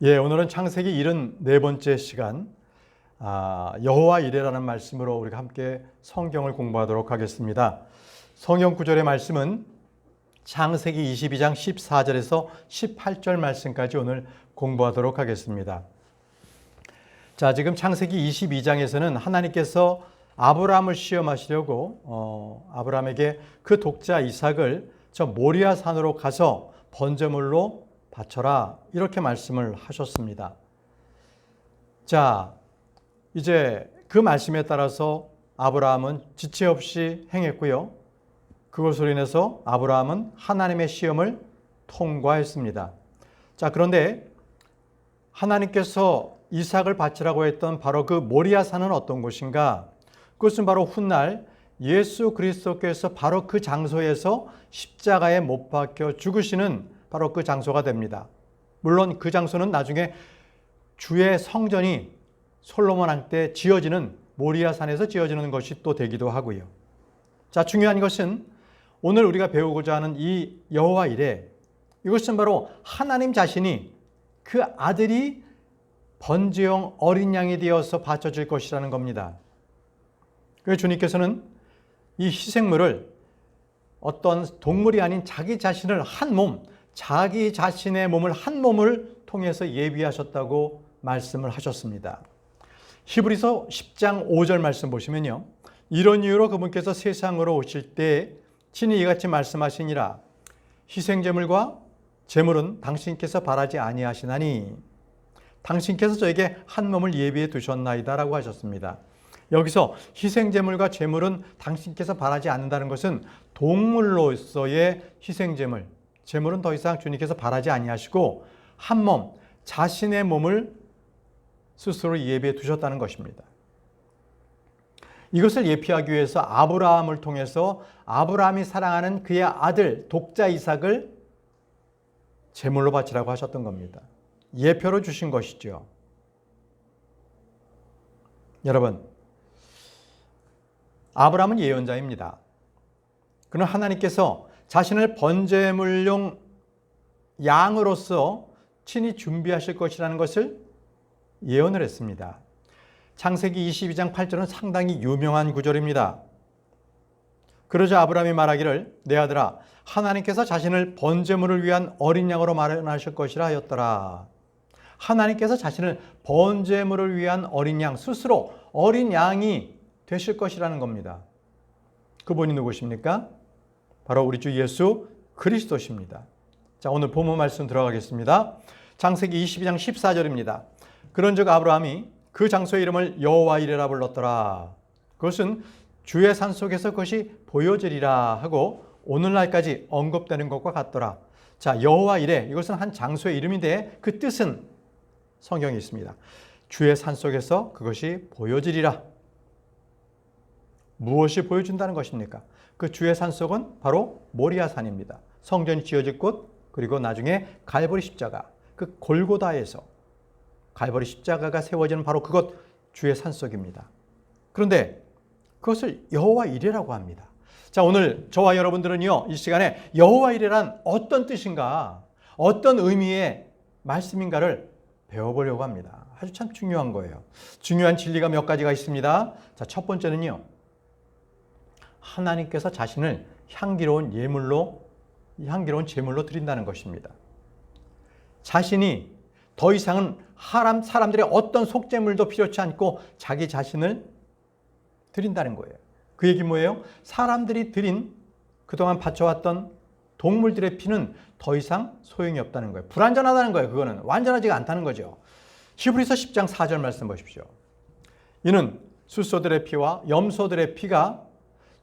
오늘은 창세기 74번째 시간 여호와 이레라는 말씀으로 우리가 함께 성경을 공부하도록 하겠습니다. 성경 구절의 말씀은 창세기 22장 14절에서 18절 말씀까지 오늘 공부하도록 하겠습니다. 자, 지금 창세기 22장에서는 하나님께서 아브라함을 시험하시려고 아브라함에게 그 독자 이삭을 저 모리아 산으로 가서 번제물로 바쳐라 이렇게 말씀을 하셨습니다. 자, 이제 그 말씀에 따라서 아브라함은 지체 없이 행했고요. 그것으로 인해서 아브라함은 하나님의 시험을 통과했습니다. 자, 그런데 하나님께서 이삭을 바치라고 했던 바로 그 모리아 산은 어떤 곳인가? 그것은 바로 훗날 예수 그리스도께서 바로 그 장소에서 십자가에 못 박혀 죽으시는 바로 그 장소가 됩니다. 물론 그 장소는 나중에 주의 성전이 솔로몬 왕 때 지어지는 모리아 산에서 지어지는 것이 또 되기도 하고요. 자, 중요한 것은 오늘 우리가 배우고자 하는 이 여호와 이레, 이것은 바로 하나님 자신이 그 아들이 번제용 어린 양이 되어서 바쳐질 것이라는 겁니다. 그래서 주님께서는 이 희생물을 어떤 동물이 아닌 자기 자신을 한 몸, 자기 자신의 몸을 한 몸을 통해서 예비하셨다고 말씀을 하셨습니다. 히브리서 10장 5절 말씀 보시면요, 이런 이유로 그분께서 세상으로 오실 때 친히 이같이 말씀하시니라. 희생제물과 제물은 당신께서 바라지 아니하시나니 당신께서 저에게 한 몸을 예비해 두셨나이다 라고 하셨습니다. 여기서 희생제물과 제물은 당신께서 바라지 않는다는 것은 동물로서의 희생제물, 제물은 더 이상 주님께서 바라지 아니하시고 한 몸, 자신의 몸을 스스로 예비해 두셨다는 것입니다. 이것을 예피하기 위해서 아브라함을 통해서 아브라함이 사랑하는 그의 아들 독자 이삭을 제물로 바치라고 하셨던 겁니다. 예표로 주신 것이죠. 여러분, 아브라함은 예언자입니다. 그는 하나님께서 자신을 번제물용 양으로서 친히 준비하실 것이라는 것을 예언을 했습니다. 창세기 22장 8절은 상당히 유명한 구절입니다. 그러자 아브라함이 말하기를 내 아들아 하나님께서 자신을 번제물을 위한 어린 양으로 마련하실 것이라 하였더라. 하나님께서 자신을 번제물을 위한 어린 양, 스스로 어린 양이 되실 것이라는 겁니다. 그분이 누구십니까? 바로 우리 주 예수 그리스도십니다. 자, 오늘 본문 말씀 들어가겠습니다. 창세기 22장 14절입니다. 그런즉 아브라함이 그 장소의 이름을 여호와 이레라 불렀더라. 그것은 주의 산 속에서 그것이 보여지리라 하고 오늘날까지 언급되는 것과 같더라. 자, 여호와 이레, 이것은 한 장소의 이름인데 그 뜻은 성경에 있습니다. 주의 산 속에서 그것이 보여지리라. 무엇이 보여준다는 것입니까? 그 주의 산속은 바로 모리아 산입니다. 성전이 지어질 곳, 그리고 나중에 갈보리 십자가, 그 골고다에서 갈보리 십자가가 세워지는 바로 그곳 주의 산속입니다. 그런데 그것을 여호와 이레라고 합니다. 자, 오늘 저와 여러분들은요, 이 시간에 여호와 이레란 어떤 뜻인가, 어떤 의미의 말씀인가를 배워보려고 합니다. 아주 참 중요한 거예요. 중요한 진리가 몇 가지가 있습니다. 자, 첫 번째는요, 하나님께서 자신을 향기로운 제물로 드린다는 것입니다. 자신이 더 이상은 사람들의 어떤 속죄물도 필요치 않고 자기 자신을 드린다는 거예요. 그 얘기 뭐예요? 사람들이 드린 그동안 바쳐왔던 동물들의 피는 더 이상 소용이 없다는 거예요. 불완전하다는 거예요. 그거는 완전하지가 않다는 거죠. 히브리서 10장 4절 말씀 보십시오. 이는 숫소들의 피와 염소들의 피가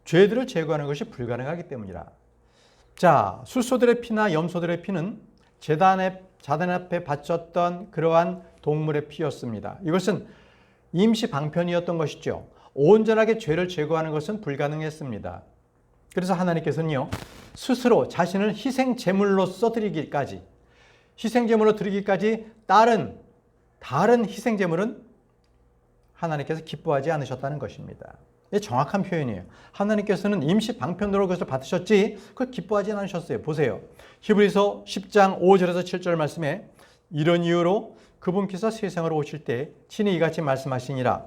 죄들을 제거하는 것이 불가능하기 때문이라. 자, 숫소들의 피나 염소들의 피는 제단 앞에 바쳤던 그러한 동물의 피였습니다. 이것은 임시 방편이었던 것이죠. 온전하게 죄를 제거하는 것은 불가능했습니다. 그래서 하나님께서는요, 스스로 자신을 희생제물로서 드리기까지, 희생제물로 드리기까지 다른 희생제물은 하나님께서 기뻐하지 않으셨다는 것입니다. 이게 정확한 표현이에요. 하나님께서는 임시 방편으로 그것을 받으셨지 그걸 기뻐하지 않으셨어요. 보세요. 히브리서 10장 5절에서 7절 말씀에 이런 이유로 그분께서 세상으로 오실 때 친히 이같이 말씀하시니라.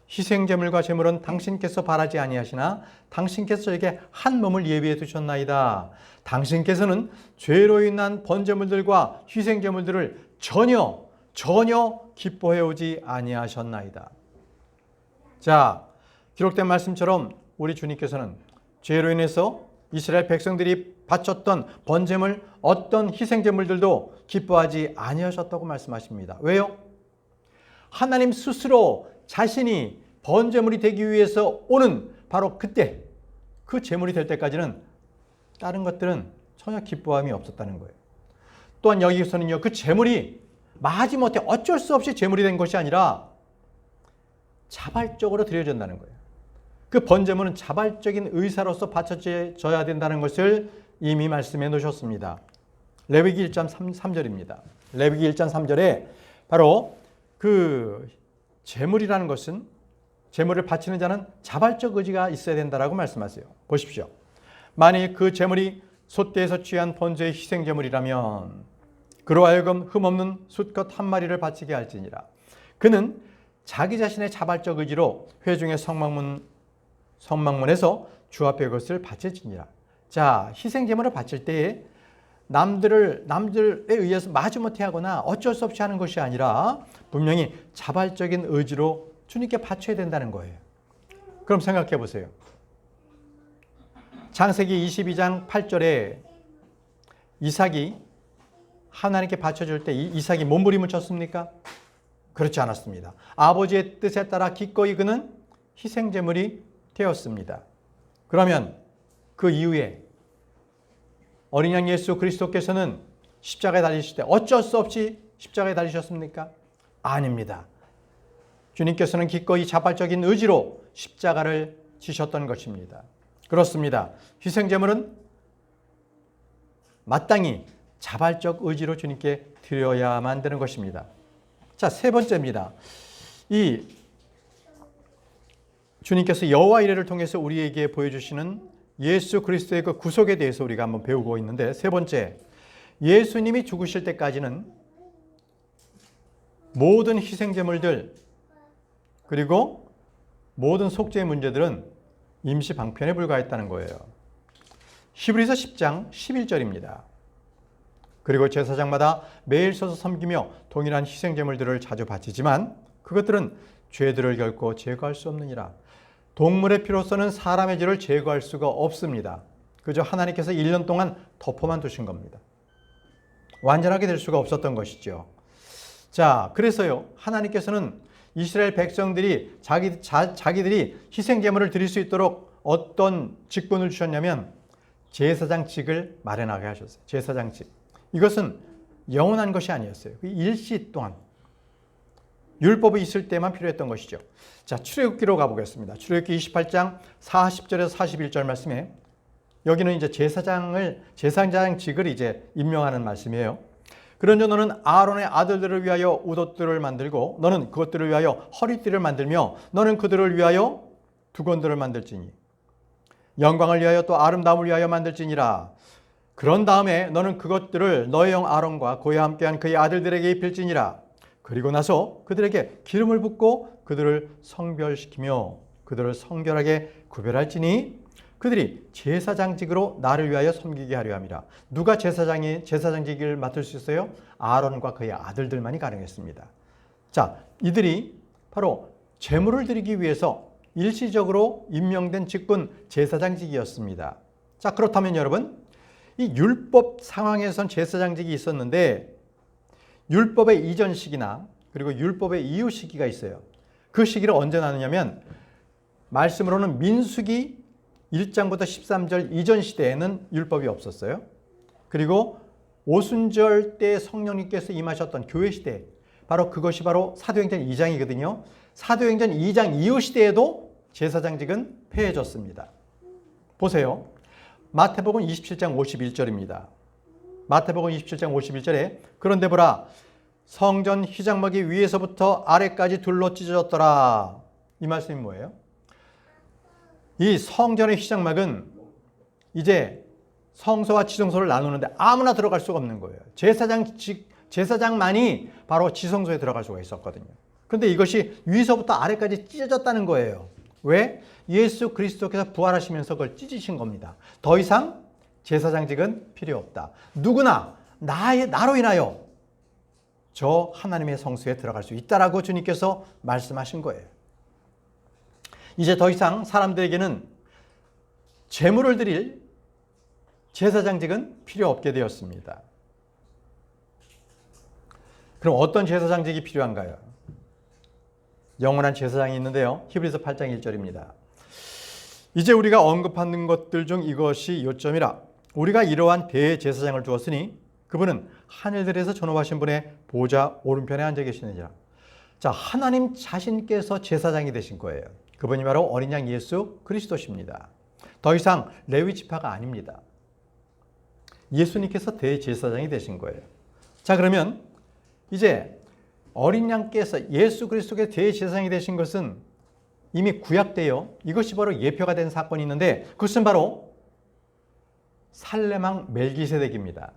희생제물과 제물은 당신께서 바라지 아니하시나 당신께서 저에게 한 몸을 예비해 두셨나이다. 당신께서는 죄로 인한 번제물들과 희생제물들을 전혀 기뻐해 오지 아니하셨나이다. 자, 기록된 말씀처럼 우리 주님께서는 죄로 인해서 이스라엘 백성들이 바쳤던 번제물, 어떤 희생제물들도 기뻐하지 아니하셨다고 말씀하십니다. 왜요? 하나님 스스로 자신이 번제물이 되기 위해서 오는 바로 그때, 그 제물이 될 때까지는 다른 것들은 전혀 기뻐함이 없었다는 거예요. 또한 여기서는요, 그 제물이 마지못해 어쩔 수 없이 제물이 된 것이 아니라 자발적으로 드려진다는 거예요. 그 번제물은 자발적인 의사로서 바쳐져야 된다는 것을 이미 말씀해 놓으셨습니다. 레위기 1장 3절입니다. 레위기 1장 3절에 바로 그 제물이라는 것은, 제물을 바치는 자는 자발적 의지가 있어야 된다라고 말씀하세요. 보십시오. 만일 그 제물이 솥대에서 취한 번제의 희생제물이라면 그로 하여금 흠없는 숫것 한 마리를 바치게 할지니라. 그는 자기 자신의 자발적 의지로 회중의 성막문에서 주 앞에 그것을 바칠지니라. 자, 희생제물을 바칠 때에 남들에 의해서 마지못해 하거나 어쩔 수 없이 하는 것이 아니라 분명히 자발적인 의지로 주님께 바쳐야 된다는 거예요. 그럼 생각해 보세요. 창세기 22장 8절에 이삭이 하나님께 바쳐줄 때 이삭이 몸부림을 쳤습니까? 그렇지 않았습니다. 아버지의 뜻에 따라 기꺼이 그는 희생제물이 되었습니다. 그러면 그 이후에 어린 양 예수 그리스도께서는 십자가에 달리실 때 어쩔 수 없이 십자가에 달리셨습니까? 아닙니다. 주님께서는 기꺼이 자발적인 의지로 십자가를 지셨던 것입니다. 그렇습니다. 희생제물은 마땅히 자발적 의지로 주님께 드려야만 되는 것입니다. 자, 세 번째입니다. 이 주님께서 여호와 이레를 통해서 우리에게 보여주시는 예수 그리스도의 그 구속에 대해서 우리가 한번 배우고 있는데, 세 번째, 예수님이 죽으실 때까지는 모든 희생제물들 그리고 모든 속죄의 문제들은 임시 방편에 불과했다는 거예요. 히브리서 10장 11절입니다. 그리고 제사장마다 매일 서서 섬기며 동일한 희생제물들을 자주 바치지만 그것들은 죄들을 결코 제거할 수 없느니라. 동물의 피로서는 사람의 죄를 제거할 수가 없습니다. 그저 하나님께서 1년 동안 덮어만 두신 겁니다. 완전하게 될 수가 없었던 것이죠. 자, 그래서요, 하나님께서는 이스라엘 백성들이 자기들이 희생제물을 드릴 수 있도록 어떤 직분을 주셨냐면 제사장직을 마련하게 하셨어요. 제사장직. 이것은 영원한 것이 아니었어요. 일시 동안 율법이 있을 때만 필요했던 것이죠. 자, 출애굽기로 가보겠습니다. 출애굽기 28장 40절에서 41절 말씀에 여기는 이제 제사장직을 이제 임명하는 말씀이에요. 그런즉 너는 아론의 아들들을 위하여 웃옷들을 만들고 너는 그것들을 위하여 허리띠를 만들며 너는 그들을 위하여 두건들을 만들지니 영광을 위하여 또 아름다움을 위하여 만들지니라. 그런 다음에 너는 그것들을 너의 형 아론과 그와 함께한 그의 아들들에게 입힐지니라. 그리고 나서 그들에게 기름을 붓고 그들을 성별시키며 그들을 성결하게 구별할지니 그들이 제사장직으로 나를 위하여 섬기게 하려 함이라. 누가 제사장직을 맡을 수 있어요? 아론과 그의 아들들만이 가능했습니다. 자, 이들이 바로 제물을 드리기 위해서 일시적으로 임명된 직분 제사장직이었습니다. 자, 그렇다면 여러분, 이 율법 상황에선 제사장직이 있었는데 율법의 이전 시기나 그리고 율법의 이후 시기가 있어요. 그 시기를 언제 나누냐면 말씀으로는 민수기 1장부터 13절 이전 시대에는 율법이 없었어요. 그리고 오순절 때 성령님께서 임하셨던 교회 시대, 바로 그것이 바로 사도행전 2장이거든요. 사도행전 2장 이후 시대에도 제사장직은 폐해졌습니다. 보세요. 마태복음 27장 51절입니다. 마태복음 27장 51절에 그런데 보라 성전 휘장막이 위에서부터 아래까지 둘러 찢어졌더라. 이 말씀이 뭐예요? 이 성전의 휘장막은 이제 성소와 지성소를 나누는데 아무나 들어갈 수가 없는 거예요. 제사장직 제사장만이 바로 지성소에 들어갈 수가 있었거든요. 그런데 이것이 위서부터 아래까지 찢어졌다는 거예요. 왜? 예수 그리스도께서 부활하시면서 그걸 찢으신 겁니다. 더 이상 제사장직은 필요 없다. 누구나 나로 인하여 저 하나님의 성소에 들어갈 수 있다라고 주님께서 말씀하신 거예요. 이제 더 이상 사람들에게는 제물을 드릴 제사장직은 필요 없게 되었습니다. 그럼 어떤 제사장직이 필요한가요? 영원한 제사장이 있는데요. 히브리서 8장 1절입니다. 이제 우리가 언급하는 것들 중 이것이 요점이라. 우리가 이러한 대제사장을 두었으니 그분은 하늘들에서 존엄하신 분의 보좌 오른편에 앉아 계시느니라. 자, 하나님 자신께서 제사장이 되신 거예요. 그분이 바로 어린 양 예수 그리스도십니다. 더 이상 레위 지파가 아닙니다. 예수님께서 대제사장이 되신 거예요. 자, 그러면 이제 어린 양께서 예수 그리스도의 대제사장이 되신 것은 이미 구약 때요. 이것이 바로 예표가 된 사건이 있는데 그것은 바로 살레망 멜기세덱입니다.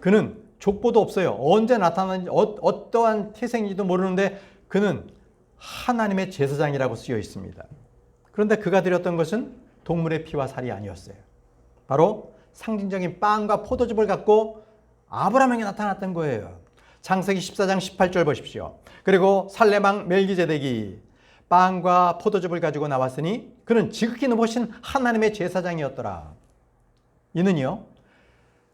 그는 족보도 없어요. 언제 나타나는지 어떠한 태생인지도 모르는데 그는 하나님의 제사장이라고 쓰여 있습니다. 그런데 그가 드렸던 것은 동물의 피와 살이 아니었어요. 바로 상징적인 빵과 포도즙을 갖고 아브라함에게 나타났던 거예요. 창세기 14장 18절 보십시오. 그리고 살레망 멜기세덱이 빵과 포도즙을 가지고 나왔으니 그는 지극히 높으신 하나님의 제사장이었더라. 이는요,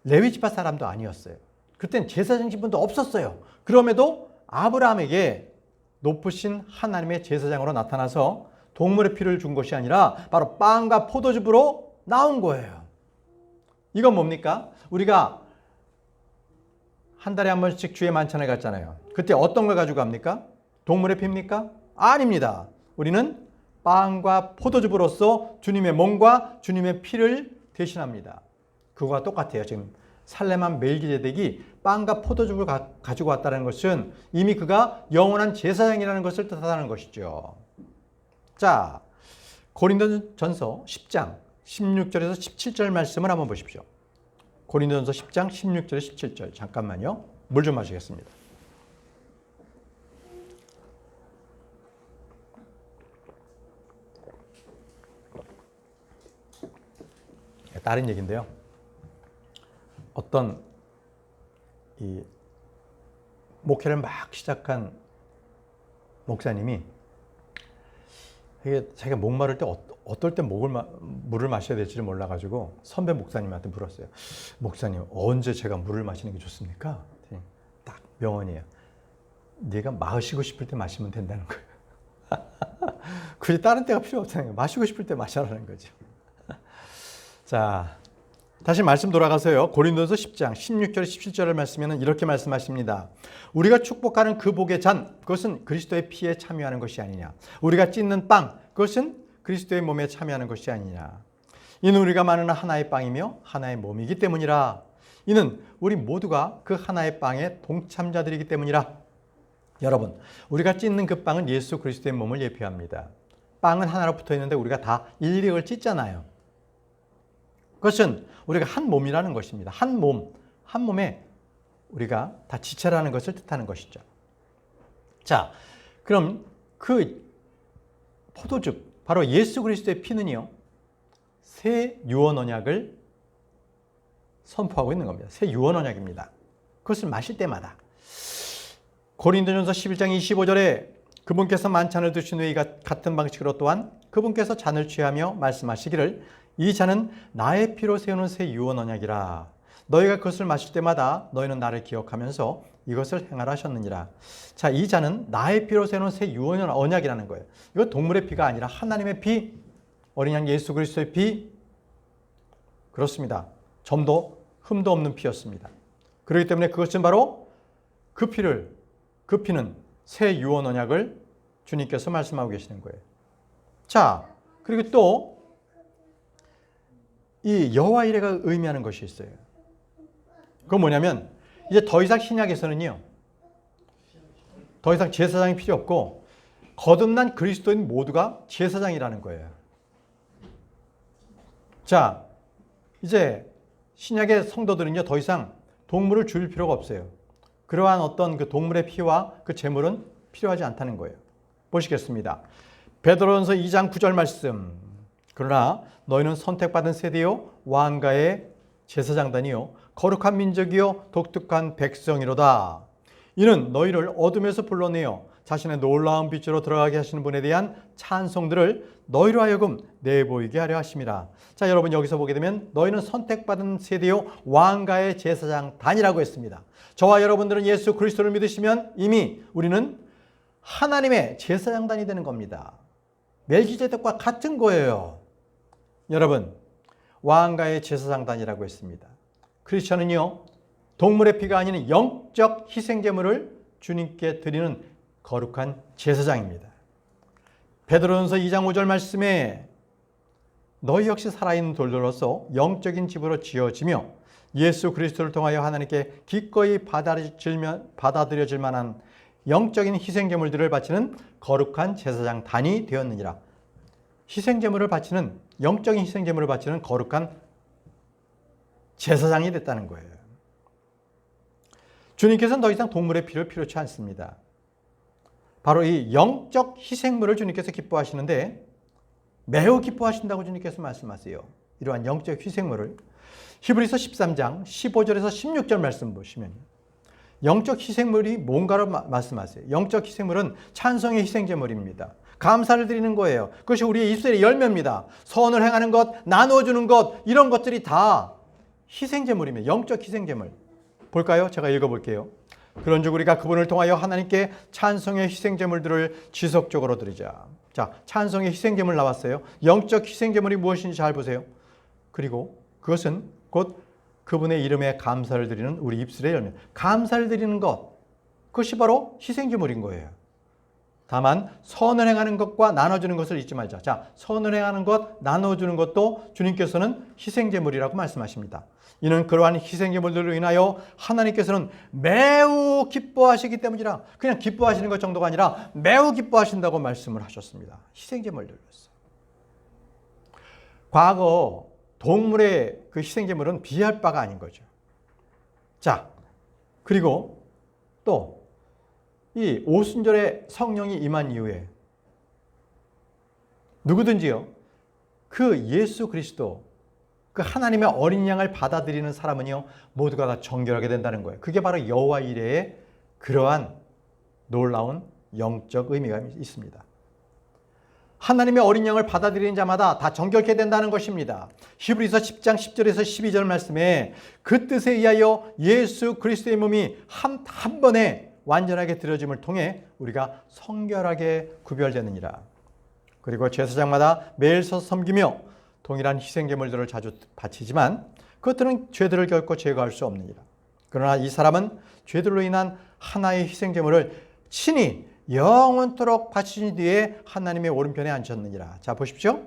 레위지파 사람도 아니었어요. 그땐 제사장 신분도 없었어요. 그럼에도 아브라함에게 높으신 하나님의 제사장으로 나타나서 동물의 피를 준 것이 아니라 바로 빵과 포도즙으로 나온 거예요. 이건 뭡니까? 우리가 한 달에 한 번씩 주의 만찬을 갖잖아요. 그때 어떤 걸 가지고 갑니까? 동물의 피입니까? 아닙니다. 우리는 빵과 포도즙으로서 주님의 몸과 주님의 피를 대신합니다. 그거와 똑같아요. 지금 살레만 멜기세덱이 빵과 포도즙을 가지고 왔다는 것은 이미 그가 영원한 제사장이라는 것을 뜻하다는 것이죠. 자, 고린도전서 10장 16절에서 17절 말씀을 한번 보십시오. 고린도전서 10장 16절에서 17절 잠깐만요. 물 좀 마시겠습니다. 다른 얘기인데요. 어떤 이 목회를 막 시작한 목사님이 자기가 목마를 때 어떨 때 물을 마셔야 될지를 몰라가지고 선배 목사님한테 물었어요. 목사님, 언제 제가 물을 마시는 게 좋습니까? 딱 명언이에요. 네가 마시고 싶을 때 마시면 된다는 거예요. 굳이 다른 때가 필요 없잖아요. 마시고 싶을 때 마셔라는 거죠. 자, 다시 말씀 돌아가서요. 고린도서 10장 16절 17절을 말씀에는 이렇게 말씀하십니다. 우리가 축복하는 그 복의 잔, 그것은 그리스도의 피에 참여하는 것이 아니냐. 우리가 찢는 빵, 그것은 그리스도의 몸에 참여하는 것이 아니냐. 이는 우리가 만은 하나의 빵이며 하나의 몸이기 때문이라. 이는 우리 모두가 그 하나의 빵의 동참자들이기 때문이라. 여러분, 우리가 찢는 그 빵은 예수 그리스도의 몸을 예표합니다. 빵은 하나로 붙어 있는데 우리가 다 일일이 그걸 찢잖아요. 그것은 우리가 한 몸이라는 것입니다. 한 몸에 우리가 다 지체라는 것을 뜻하는 것이죠. 자, 그럼 그 포도즙, 바로 예수 그리스도의 피는요, 새 유언 언약을 선포하고 있는 겁니다. 새 유언 언약입니다. 그것을 마실 때마다. 고린도전서 11장 25절에 그분께서 만찬을 드신 후에 같은 방식으로 또한 그분께서 잔을 취하며 말씀하시기를 이 잔은 나의 피로 세우는 새 유언 언약이라. 너희가 그것을 마실 때마다 너희는 나를 기억하면서 이것을 행하라 하셨느니라. 자, 이 잔은 나의 피로 세우는 새 유언 언약이라는 거예요. 이거 동물의 피가 아니라 하나님의 피, 어린 양 예수 그리스도의 피. 그렇습니다. 점도 흠도 없는 피였습니다. 그렇기 때문에 그것은 바로 그 피는 새 유언 언약을 주님께서 말씀하고 계시는 거예요. 자, 그리고 또 이 여호와 이레가 의미하는 것이 있어요. 그건 뭐냐면 이제 더 이상 신약에서는요, 더 이상 제사장이 필요 없고 거듭난 그리스도인 모두가 제사장이라는 거예요. 자, 이제 신약의 성도들은요, 더 이상 동물을 죽일 필요가 없어요. 그러한 어떤 그 동물의 피와 그 제물은 필요하지 않다는 거예요. 보시겠습니다. 베드로전서 2장 9절 말씀. 그러나 너희는 선택받은 세대요 왕가의 제사장단이요 거룩한 민족이요 독특한 백성이로다. 이는 너희를 어둠에서 불러내어 자신의 놀라운 빛으로 들어가게 하시는 분에 대한 찬송들을 너희로 하여금 내보이게 하려 하심이라. 자, 여러분 여기서 보게 되면 너희는 선택받은 세대요 왕가의 제사장단이라고 했습니다. 저와 여러분들은 예수 그리스도를 믿으시면 이미 우리는 하나님의 제사장단이 되는 겁니다. 멜기세덱과 같은 거예요. 여러분, 왕가의 제사장단이라고 했습니다. 크리스천은요, 동물의 피가 아닌 영적 희생제물을 주님께 드리는 거룩한 제사장입니다. 베드로전서 2장 5절 말씀에 너희 역시 살아있는 돌들로서 영적인 집으로 지어지며 예수 그리스도를 통하여 하나님께 기꺼이 받아들여질 만한 영적인 희생제물들을 바치는 거룩한 제사장단이 되었느니라. 희생제물을 바치는, 영적인 희생제물을 바치는 거룩한 제사장이 됐다는 거예요. 주님께서는 더 이상 동물의 피를 필요치 않습니다. 바로 이 영적 희생물을 주님께서 기뻐하시는데 매우 기뻐하신다고 주님께서 말씀하세요. 이러한 영적 희생물을 히브리서 13장 15절에서 16절 말씀 보시면 영적 희생물이 뭔가를 말씀하세요. 영적 희생물은 찬송의 희생제물입니다. 감사를 드리는 거예요. 그것이 우리의 입술의 열매입니다. 선을 행하는 것, 나누어주는 것, 이런 것들이 다 희생제물입니다. 영적 희생제물. 볼까요? 제가 읽어볼게요. 그런즉 우리가 그분을 통하여 하나님께 찬송의 희생제물들을 지속적으로 드리자. 자, 찬송의 희생제물 나왔어요. 영적 희생제물이 무엇인지 잘 보세요. 그리고 그것은 곧 그분의 이름에 감사를 드리는 우리 입술의 열매. 감사를 드리는 것, 그것이 바로 희생제물인 거예요. 다만 선을 행하는 것과 나눠주는 것을 잊지 말자. 자, 선을 행하는 것, 나눠주는 것도 주님께서는 희생제물이라고 말씀하십니다. 이는 그러한 희생제물들로 인하여 하나님께서는 매우 기뻐하시기 때문이라. 그냥 기뻐하시는 것 정도가 아니라 매우 기뻐하신다고 말씀을 하셨습니다. 희생제물들이었어요. 과거 동물의 그 희생제물은 비할 바가 아닌 거죠. 자, 그리고 또 이 오순절에 성령이 임한 이후에 누구든지요, 그 예수 그리스도, 그 하나님의 어린 양을 받아들이는 사람은요, 모두가 다 정결하게 된다는 거예요. 그게 바로 여호와 이레의 그러한 놀라운 영적 의미가 있습니다. 하나님의 어린 양을 받아들이는 자마다 다 정결케 된다는 것입니다. 히브리서 10장 10절에서 12절 말씀에 그 뜻에 의하여 예수 그리스도의 몸이 한 번에 완전하게 드려짐을 통해 우리가 성결하게 구별되느니라. 그리고 제사장마다 매일 서서 섬기며 동일한 희생제물들을 자주 바치지만 그것들은 죄들을 결코 제거할 수 없느니라. 그러나 이 사람은 죄들로 인한 하나의 희생제물을 친히 영원토록 바치신 뒤에 하나님의 오른편에 앉혔느니라. 자, 보십시오.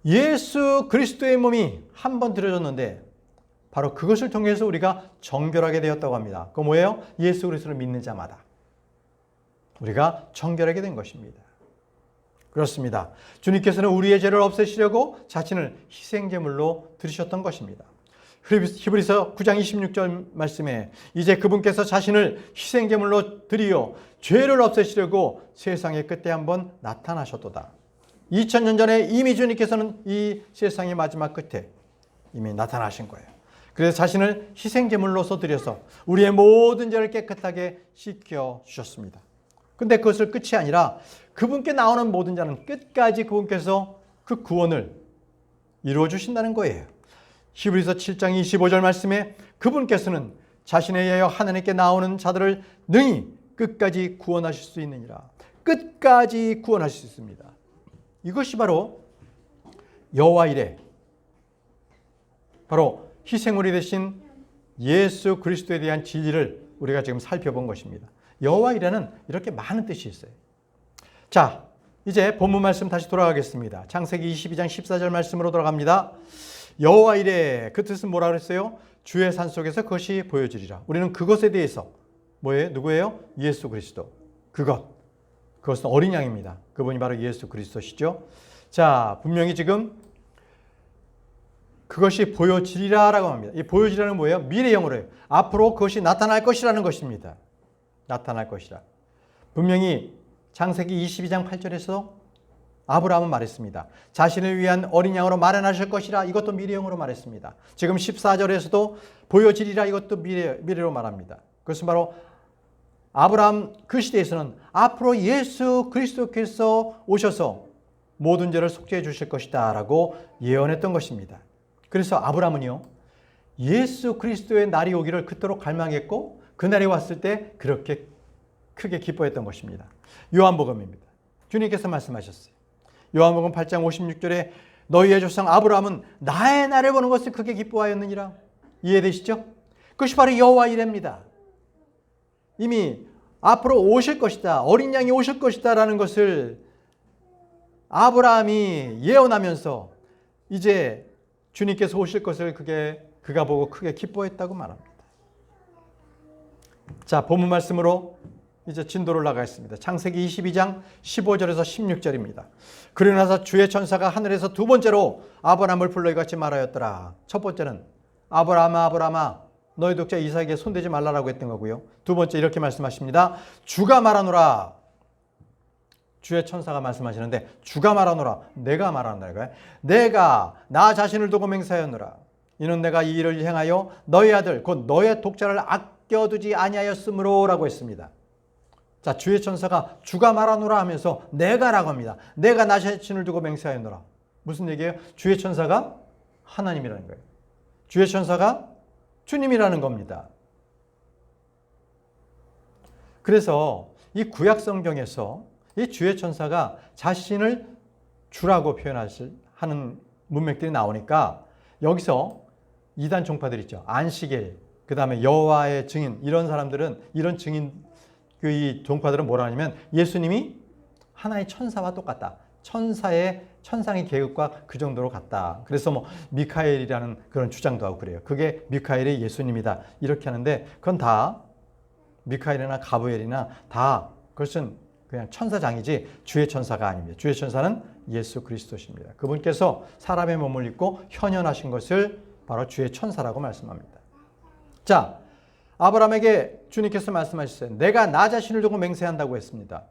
예수 그리스도의 몸이 한 번 드려졌는데 바로 그것을 통해서 우리가 정결하게 되었다고 합니다. 그 뭐예요? 예수 그리스도를 믿는 자마다 우리가 정결하게 된 것입니다. 그렇습니다. 주님께서는 우리의 죄를 없애시려고 자신을 희생제물로 드리셨던 것입니다. 히브리서 9장 26절 말씀에 이제 그분께서 자신을 희생제물로 드리어 죄를 없애시려고 세상의 끝에 한번 나타나셨도다. 2000년 전에 이미 주님께서는 이 세상의 마지막 끝에 이미 나타나신 거예요. 그래서 자신을 희생제물로서 드려서 우리의 모든 죄를 깨끗하게 씻겨주셨습니다. 근데 그것을 끝이 아니라 그분께 나오는 모든 자는 끝까지 그분께서 그 구원을 이루어 주신다는 거예요. 히브리서 7장 25절 말씀에 그분께서는 자신에 의하여 하나님께 나오는 자들을 능히 끝까지 구원하실 수 있느니라. 끝까지 구원하실 수 있습니다. 이것이 바로 여호와 이레, 바로 희생물이 되신 예수 그리스도에 대한 진리를 우리가 지금 살펴본 것입니다. 여호와 이레는 이렇게 많은 뜻이 있어요. 자, 이제 본문 말씀 다시 돌아가겠습니다. 창세기 22장 14절 말씀으로 돌아갑니다. 여호와 이레, 그 뜻은 뭐라 그랬어요? 주의 산 속에서 그것이 보여지리라. 우리는 그것에 대해서 뭐예요? 누구예요? 예수 그리스도. 그것은 어린 양입니다. 그분이 바로 예수 그리스도시죠. 자, 분명히 지금 그것이 보여지리라라고 합니다. 이 보여지리라는 뭐예요? 미래형으로요. 앞으로 그것이 나타날 것이라는 것입니다. 나타날 것이라. 분명히 창세기 22장 8절에서 아브라함은 말했습니다. 자신을 위한 어린 양으로 마련하실 것이라. 이것도 미래형으로 말했습니다. 지금 14절에서도 보여지리라. 이것도 미래로 말합니다. 그것은 바로 아브라함 그 시대에서는 앞으로 예수 그리스도께서 오셔서 모든 죄를 속죄해 주실 것이다 라고 예언했던 것입니다. 그래서 아브라함은요, 예수 그리스도의 날이 오기를 그토록 갈망했고 그 날이 왔을 때 그렇게 크게 기뻐했던 것입니다. 요한복음입니다. 주님께서 말씀하셨어요. 요한복음 8장 56절에 너희의 조상 아브라함은 나의 날을 보는 것을 크게 기뻐하였느니라. 이해되시죠? 그것이 바로 여호와 이레입니다. 이미 앞으로 오실 것이다, 어린 양이 오실 것이다 라는 것을 아브라함이 예언하면서 이제 주님께서 오실 것을 그가 보고 크게 기뻐했다고 말합니다. 자, 본문 말씀으로 이제 진도를 나가겠습니다. 창세기 22장 15절에서 16절입니다. 그러나서 주의 천사가 하늘에서 두 번째로 아브라함을 불러 이같이 말하였더라. 첫 번째는 아브라함아 아브라함아 너희 독자 이삭에게 손대지 말라라고 했던 거고요. 두 번째 이렇게 말씀하십니다. 주가 말하노라. 주의 천사가 말씀하시는데 주가 말하노라. 내가 말한다 이거예요. 내가 나 자신을 두고 맹세하였노라. 이는 내가 이 일을 행하여 너희 아들 곧 너의 독자를 아껴두지 아니하였으므로 라고 했습니다. 자, 주의 천사가 주가 말하노라 하면서 내가라고 합니다. 내가 나 자신을 두고 맹세하였노라. 무슨 얘기예요? 주의 천사가 하나님이라는 거예요. 주의 천사가 주님이라는 겁니다. 그래서 이 구약 성경에서 이 주의 천사가 자신을 주라고 하는 문맥들이 나오니까 여기서 이단 종파들 있죠. 안시겔, 그 다음에 여호와의 증인, 이런 사람들은, 이런 증인, 이 종파들은 뭐라 하냐면 예수님이 하나의 천사와 똑같다. 천상의 계급과 그 정도로 같다. 그래서 뭐 미카엘이라는 그런 주장도 하고 그래요. 그게 미카엘이 예수님이다. 이렇게 하는데 그건 다 미카엘이나 가브엘이나 다 그것은 그냥 천사장이지 주의 천사가 아닙니다. 주의 천사는 예수 그리스도십니다. 그분께서 사람의 몸을 입고 현현하신 것을 바로 주의 천사라고 말씀합니다. 자, 아브라함에게 주님께서 말씀하셨어요. 내가 나 자신을 두고 맹세한다고 했습니다.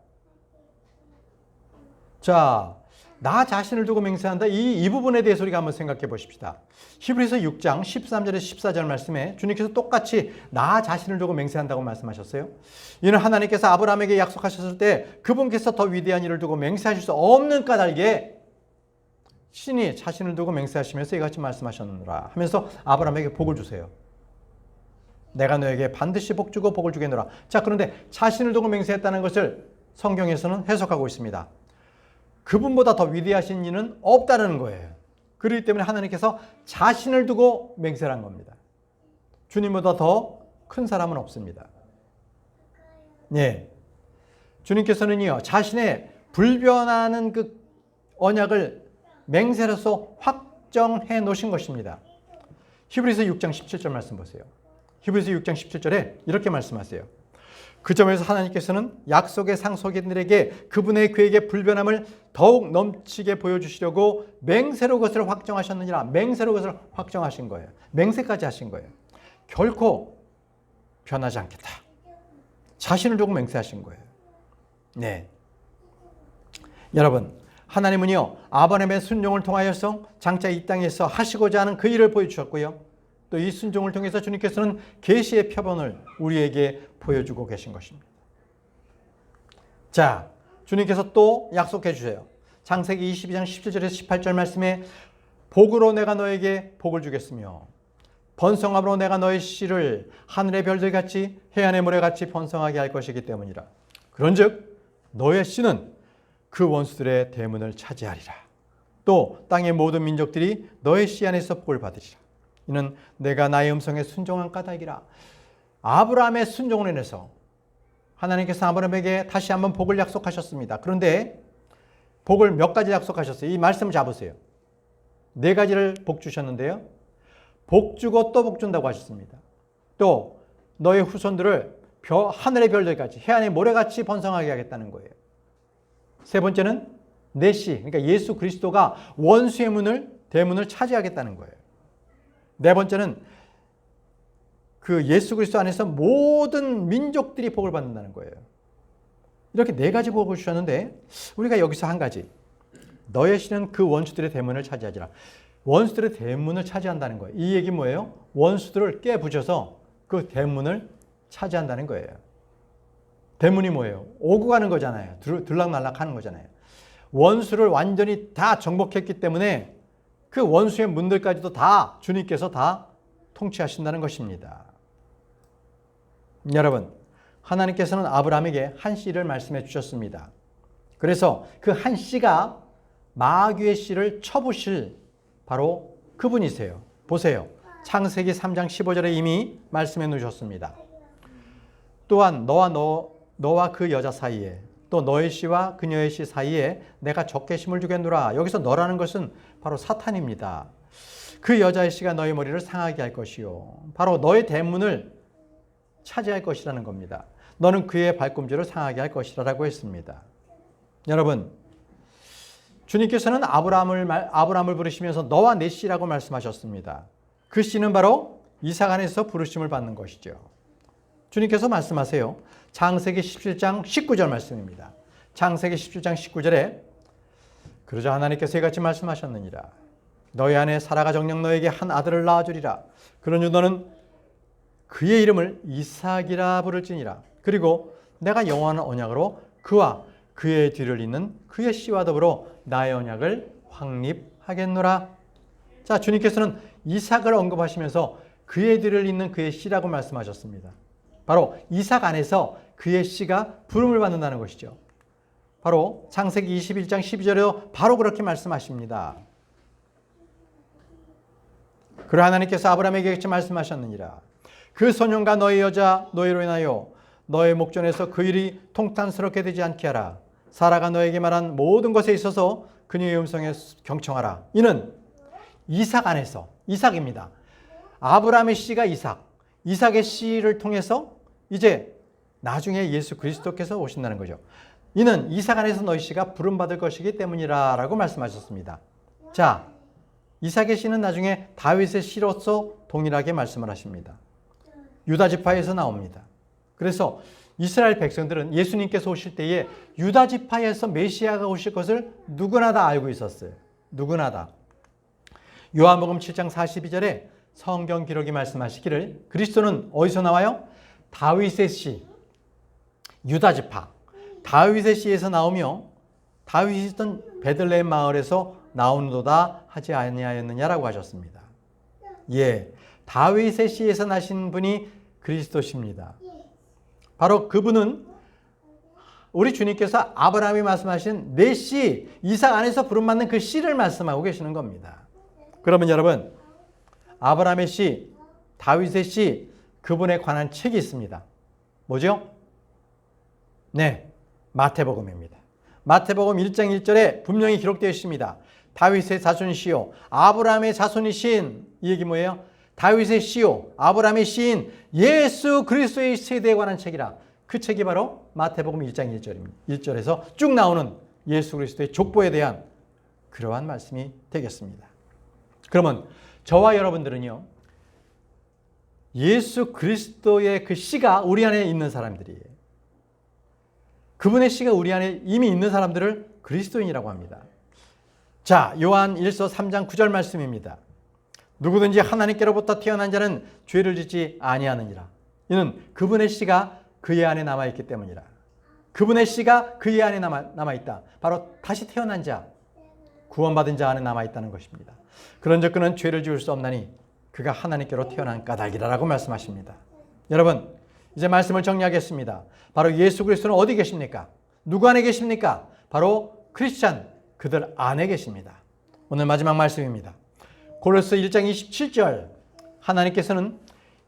자, 나 자신을 두고 맹세한다. 이 부분에 대해서 우리가 한번 생각해 보십시다. 히브리서 6장 13절에서 14절 말씀에 주님께서 똑같이 나 자신을 두고 맹세한다고 말씀하셨어요. 이는 하나님께서 아브라함에게 약속하셨을 때 그분께서 더 위대한 일을 두고 맹세하실 수 없는 까닭에 신이 자신을 두고 맹세하시면서 이같이 말씀하셨노라 하면서 아브라함에게 복을 주세요. 내가 너에게 반드시 복 주고 복을 주겠노라. 자, 그런데 자신을 두고 맹세했다는 것을 성경에서는 해석하고 있습니다. 그분보다 더 위대하신 이는 없다는 거예요. 그렇기 때문에 하나님께서 자신을 두고 맹세를 한 겁니다. 주님보다 더 큰 사람은 없습니다. 예. 주님께서는요, 자신의 불변하는 그 언약을 맹세로서 확정해 놓으신 것입니다. 히브리서 6장 17절 말씀 보세요. 히브리서 6장 17절에 이렇게 말씀하세요. 그 점에서 하나님께서는 약속의 상속인들에게 그분의 계획의 불변함을 더욱 넘치게 보여주시려고 맹세로 그것을 확정하셨느니라. 맹세로 그것을 확정하신 거예요. 맹세까지 하신 거예요. 결코 변하지 않겠다. 자신을 두고 맹세하신 거예요. 네, 여러분, 하나님은요 아브라함의 순종을 통하여서 장차 이 땅에서 하시고자 하는 그 일을 보여주셨고요. 또 이 순종을 통해서 주님께서는 계시의 표본을 우리에게 보여주고 계신 것입니다. 자, 주님께서 또 약속해 주세요. 창세기 22장 17절에서 18절 말씀에 복으로 내가 너에게 복을 주겠으며 번성함으로 내가 너의 씨를 하늘의 별들같이 해안의 모래같이 번성하게 할 것이기 때문이라. 그런즉 너의 씨는 그 원수들의 대문을 차지하리라. 또 땅의 모든 민족들이 너의 씨 안에서 복을 받으리라. 이는 내가 나의 음성에 순종한 까닭이라. 아브라함의 순종을 인해서 하나님께서 아브라함에게 다시 한번 복을 약속하셨습니다. 그런데 복을 몇 가지 약속하셨어요? 이 말씀을 잡으세요. 4가지를 복 주셨는데요. 복 주고 또 복 준다고 하셨습니다. 또 너의 후손들을 하늘의 별들같이 해안의 모래같이 번성하게 하겠다는 거예요. 세 번째는 내 씨, 그러니까 예수 그리스도가 원수의 대문을 차지하겠다는 거예요. 네 번째는 그 예수 그리스도 안에서 모든 민족들이 복을 받는다는 거예요. 이렇게 네 가지 복을 주셨는데 우리가 여기서 한 가지, 너의 씨는 그 원수들의 대문을 차지하지라. 원수들의 대문을 차지한다는 거예요. 이 얘기 뭐예요? 원수들을 깨부셔서 그 대문을 차지한다는 거예요. 대문이 뭐예요? 오고 가는 거잖아요. 들락날락 하는 거잖아요. 원수를 완전히 다 정복했기 때문에 그 원수의 문들까지도 다 주님께서 다 통치하신다는 것입니다. 여러분, 하나님께서는 아브라함에게 한 씨를 말씀해 주셨습니다. 그래서 그 한 씨가 마귀의 씨를 쳐부실 바로 그분이세요. 보세요. 창세기 3장 15절에 이미 말씀해 놓으셨습니다. 또한 너와 그 여자 사이에 또 너의 씨와 그녀의 씨 사이에 내가 적개심을 주겠노라. 여기서 너라는 것은 바로 사탄입니다. 그 여자의 씨가 너의 머리를 상하게 할 것이요. 바로 너의 대문을 차지할 것이라는 겁니다. 너는 그의 발꿈치를 상하게 할 것이라고 했습니다. 여러분, 주님께서는 아브라함을 부르시면서 너와 내 씨라고 말씀하셨습니다. 그 씨는 바로 이삭 안에서 부르심을 받는 것이죠. 주님께서 말씀하세요. 창세기 17장 19절 말씀입니다. 창세기 17장 19절에 그러자 하나님께서 이같이 말씀하셨느니라. 너희 아내 사라가 정녕 너에게 한 아들을 낳아주리라. 그러니 너는 그의 이름을 이삭이라 부를지니라. 그리고 내가 영원한 언약으로 그와 그의 뒤를 잇는 그의 씨와 더불어 나의 언약을 확립하겠노라. 자, 주님께서는 이삭을 언급하시면서 그의 뒤를 잇는 그의 씨라고 말씀하셨습니다. 바로 이삭 안에서 그의 씨가 부름을 받는다는 것이죠. 바로 창세기 21장 12절에도 바로 그렇게 말씀하십니다. 그러 하나님께서 아브라함에게 이렇게 말씀하셨느니라. 그 소년과 너의 여자 너희로 인하여 너의 목전에서 그 일이 통탄스럽게 되지 않게 하라. 사라가 너에게 말한 모든 것에 있어서 그녀의 음성에 경청하라. 이는 이삭 안에서, 이삭입니다. 아브라함의 씨가 이삭, 이삭의 씨를 통해서 이제 나중에 예수 그리스도께서 오신다는 거죠. 이는 이삭 안에서 너희 씨가 부름받을 것이기 때문이라 라고 말씀하셨습니다. 자, 이삭의 씨는 나중에 다윗의 씨로서 동일하게 말씀을 하십니다. 유다 지파에서 나옵니다. 그래서 이스라엘 백성들은 예수님께서 오실 때에 유다 지파에서 메시아가 오실 것을 누구나 다 알고 있었어요. 누구나 다. 요한복음 7장 42절에 성경 기록이 말씀하시기를 그리스도는 어디서 나와요? 다윗의 씨, 유다 지파, 다윗의 씨에서 나오며 다윗이 있던 베들레헴 마을에서 나오는도다 하지 아니하였느냐라고 하셨습니다. 예, 다윗의 씨에서 나신 분이 그리스도십니다. 바로 그분은 우리 주님께서 아브라함이 말씀하신 내 씨, 이삭 안에서 부름받는 그 씨를 말씀하고 계시는 겁니다. 그러면 여러분, 아브라함의 씨, 다윗의 씨, 그분에 관한 책이 있습니다. 뭐죠? 네, 마태복음입니다. 마태복음 1장 1절에 분명히 기록되어 있습니다. 다윗의 자손이시요 아브라함의 자손이신, 이 얘기 뭐예요? 다윗의 씨요 아브라함의 씨인 예수 그리스도의 세대에 관한 책이라. 그 책이 바로 마태복음 1장 1절입니다. 1절에서 쭉 나오는 예수 그리스도의 족보에 대한 그러한 말씀이 되겠습니다. 그러면 저와 여러분들은요, 예수 그리스도의 그 씨가 우리 안에 있는 사람들이에요. 그분의 씨가 우리 안에 이미 있는 사람들을 그리스도인이라고 합니다. 자, 요한 1서 3장 9절 말씀입니다. 누구든지 하나님께로부터 태어난 자는 죄를 짓지 아니하느니라. 이는 그분의 씨가 그의 안에 남아있기 때문이라. 그분의 씨가 그의 안에 남아있다. 바로 다시 태어난 자, 구원받은 자 안에 남아있다는 것입니다. 그런즉 그는 죄를 지을 수 없나니 그가 하나님께로 태어난 까닭이라고 말씀하십니다. 여러분, 이제 말씀을 정리하겠습니다. 바로 예수 그리스도는 어디 계십니까? 누구 안에 계십니까? 바로 크리스찬, 그들 안에 계십니다. 오늘 마지막 말씀입니다. 고린도서 1장 27절, 하나님께서는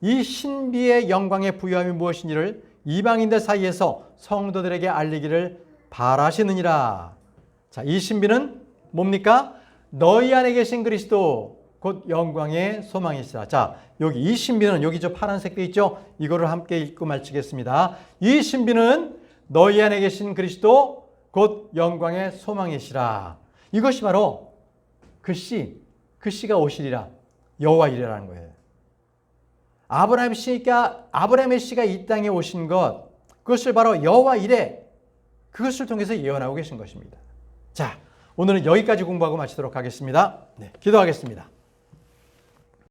이 신비의 영광의 부요함이 무엇인지를 이방인들 사이에서 성도들에게 알리기를 바라시느니라. 자, 이 신비는 뭡니까? 너희 안에 계신 그리스도 곧 영광의 소망이시라. 자, 여기 이 신비는, 여기 저 파란색 돼 있죠? 이거를 함께 읽고 마치겠습니다. 이 신비는 너희 안에 계신 그리스도 곧 영광의 소망이시라. 이것이 바로 그 씨가 오시리라. 여호와 이레라는 거예요. 아브라함의 씨가 이 땅에 오신 것, 그것을 바로 여호와 이레, 그것을 통해서 예언하고 계신 것입니다. 자, 오늘은 여기까지 공부하고 마치도록 하겠습니다. 네, 기도하겠습니다.